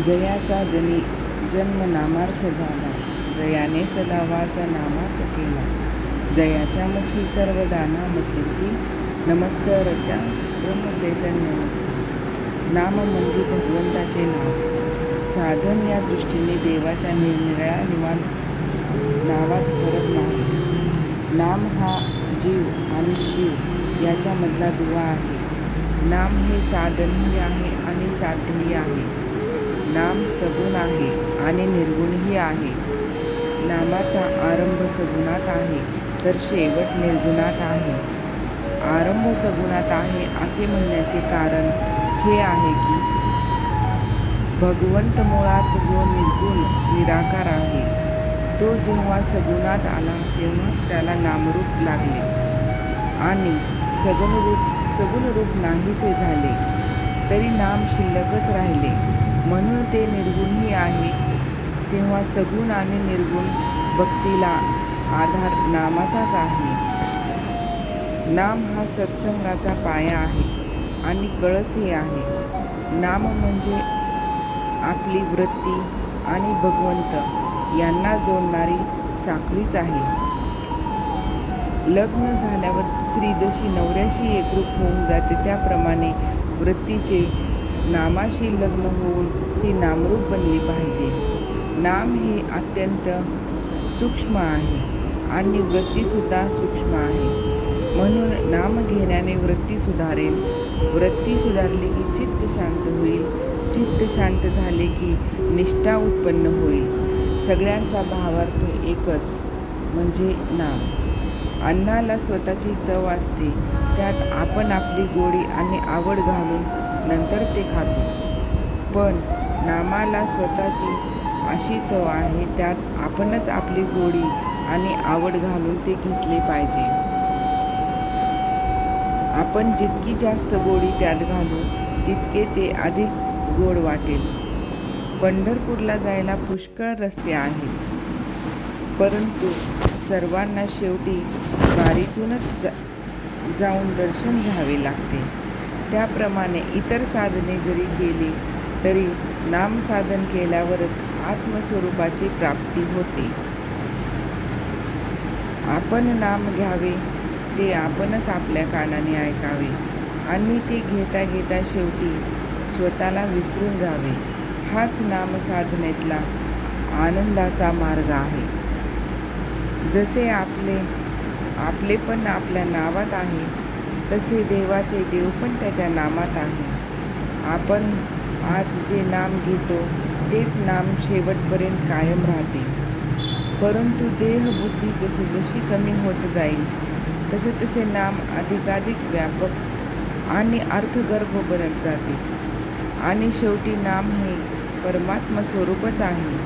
जयाचा जनी जन्म नामार्थ झाला, जयाने सदा वास नामात केला. जयाच्या मुखी सर्व दानामकीर्ती, नमस्कारत्या ब्रह्मचैतन्यमूर्ती. नाम म्हणजे भगवंताचे नाव. साधन या दृष्टीने देवाच्या निरनिराळ्या नावात फरक नाही. नाम हा जीव आणि शिव याच्यामधला दुवा आहे. नाम हे साधनही आहे आणि साध्यही आहे. नाम सगुण आहे आणि निर्गुणही आहे. नामाचा आरंभ सगुणात आहे तर शेवट निर्गुणात आहे. आरंभ सगुणात आहे असे म्हणण्याचे कारण हे आहे की भगवंत मुळात जो निर्गुण निराकार आहे तो जेव्हा सगुणात आला तेव्हाच त्याला नामरूप लागले आणि सगुण रूप नाहीसे झाले तरी नाम शिल्लकच राहिले. म्हणून ते निर्गुणही आहे. तेव्हा सगुण आणि निर्गुण भक्तीला आधार नामाचाच आहे. नाम हा सत्संगाचा पाया आहे आणि कळसही आहे. नाम म्हणजे आपली वृत्ती आणि भगवंत यांना जोडणारी साखळीच आहे. लग्न झाल्यावर स्त्री जशी नवऱ्याशी एकरूप होऊन जाते त्याप्रमाणे वृत्तीचे नामाशी लग्न होऊन ती नामरूप बनली पाहिजे. नाम हे अत्यंत सूक्ष्म आहे आणि वृत्तीसुद्धा सूक्ष्म आहे. म्हणून नाम घेण्याने वृत्ती सुधारेल. वृत्ती सुधारली की चित्त शांत होईल. चित्त शांत झाले की निष्ठा उत्पन्न होईल. सगळ्यांचा भावार्थ एकच म्हणजे नाम. अन्नाला स्वतःची चव असते. त्यात आपण आपली गोडी आणि आवड घालून नंतर ते खातो. पण नामाला स्वतःची अशी चव आहे त्यात आपणच आपली गोडी आणि आवड घालून ते घेतले पाहिजे. आपण जितकी जास्त गोडी त्यात घालू तितके ते अधिक गोड वाटेल. पंढरपूरला जायला पुष्कळ रस्ते आहेत, परंतु सर्वांना शेवटी वारीतूनच जाऊन दर्शन घ्यावे लागते. त्याप्रमाणे इतर साधने जरी केली तरी नामसाधन केल्यावरच आत्मस्वरूपाची प्राप्ती होते. आपण नाम घ्यावे ते आपणच आपल्या कानाने ऐकावे आणि ते घेता घेता शेवटी स्वतःला विसरून जावे. हाच नामसाधनेतला आनंदाचा मार्ग आहे. जसे आपले पण आपल्या नावात आहे तसे देवाचे देव पण त्याच्या नामात आहे. आपण आज जे नाम घेतो तेच नाम शेवटपर्यंत कायम राहते. परंतु देहबुद्धी जशी कमी होत जाईल तसे नाम अधिकाधिक व्यापक आणि अर्थगर्भ बनत जाते आणि शेवटी नाम हे परमात्मा स्वरूपच आहे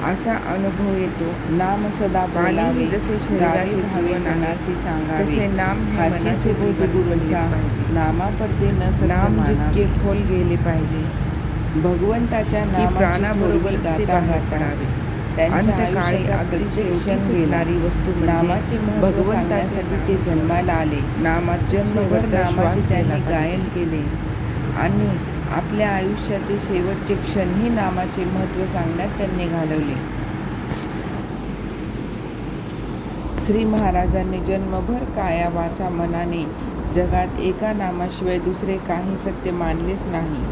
असा अनुभव येतो. नाम सदा बोलावे, जसे शरीराचे जीवन आहे तसे नाम हाची सुबोध गुरूंचा नामापरते न नाम जितके खोल गेले पाहिजे. भगवंताच्या प्राणाबरोबर गाता करावे. अंतकाळी अप्रत्यक्ष मिळणारी वस्तू नामाचे भगवंतासाठी ते जन्माला आले. नामात जन्मभर श्वास त्यांनी गायन केले आणि आपल्या आयुष्याचे शेवटचे क्षणही नामाचे महत्त्व सांगण्यात त्यांनी घालवले. श्री महाराजांनी जन्मभर काया वाचा मनाने जगात एका नामाशिवाय दुसरे काही सत्य मानलेच नाही.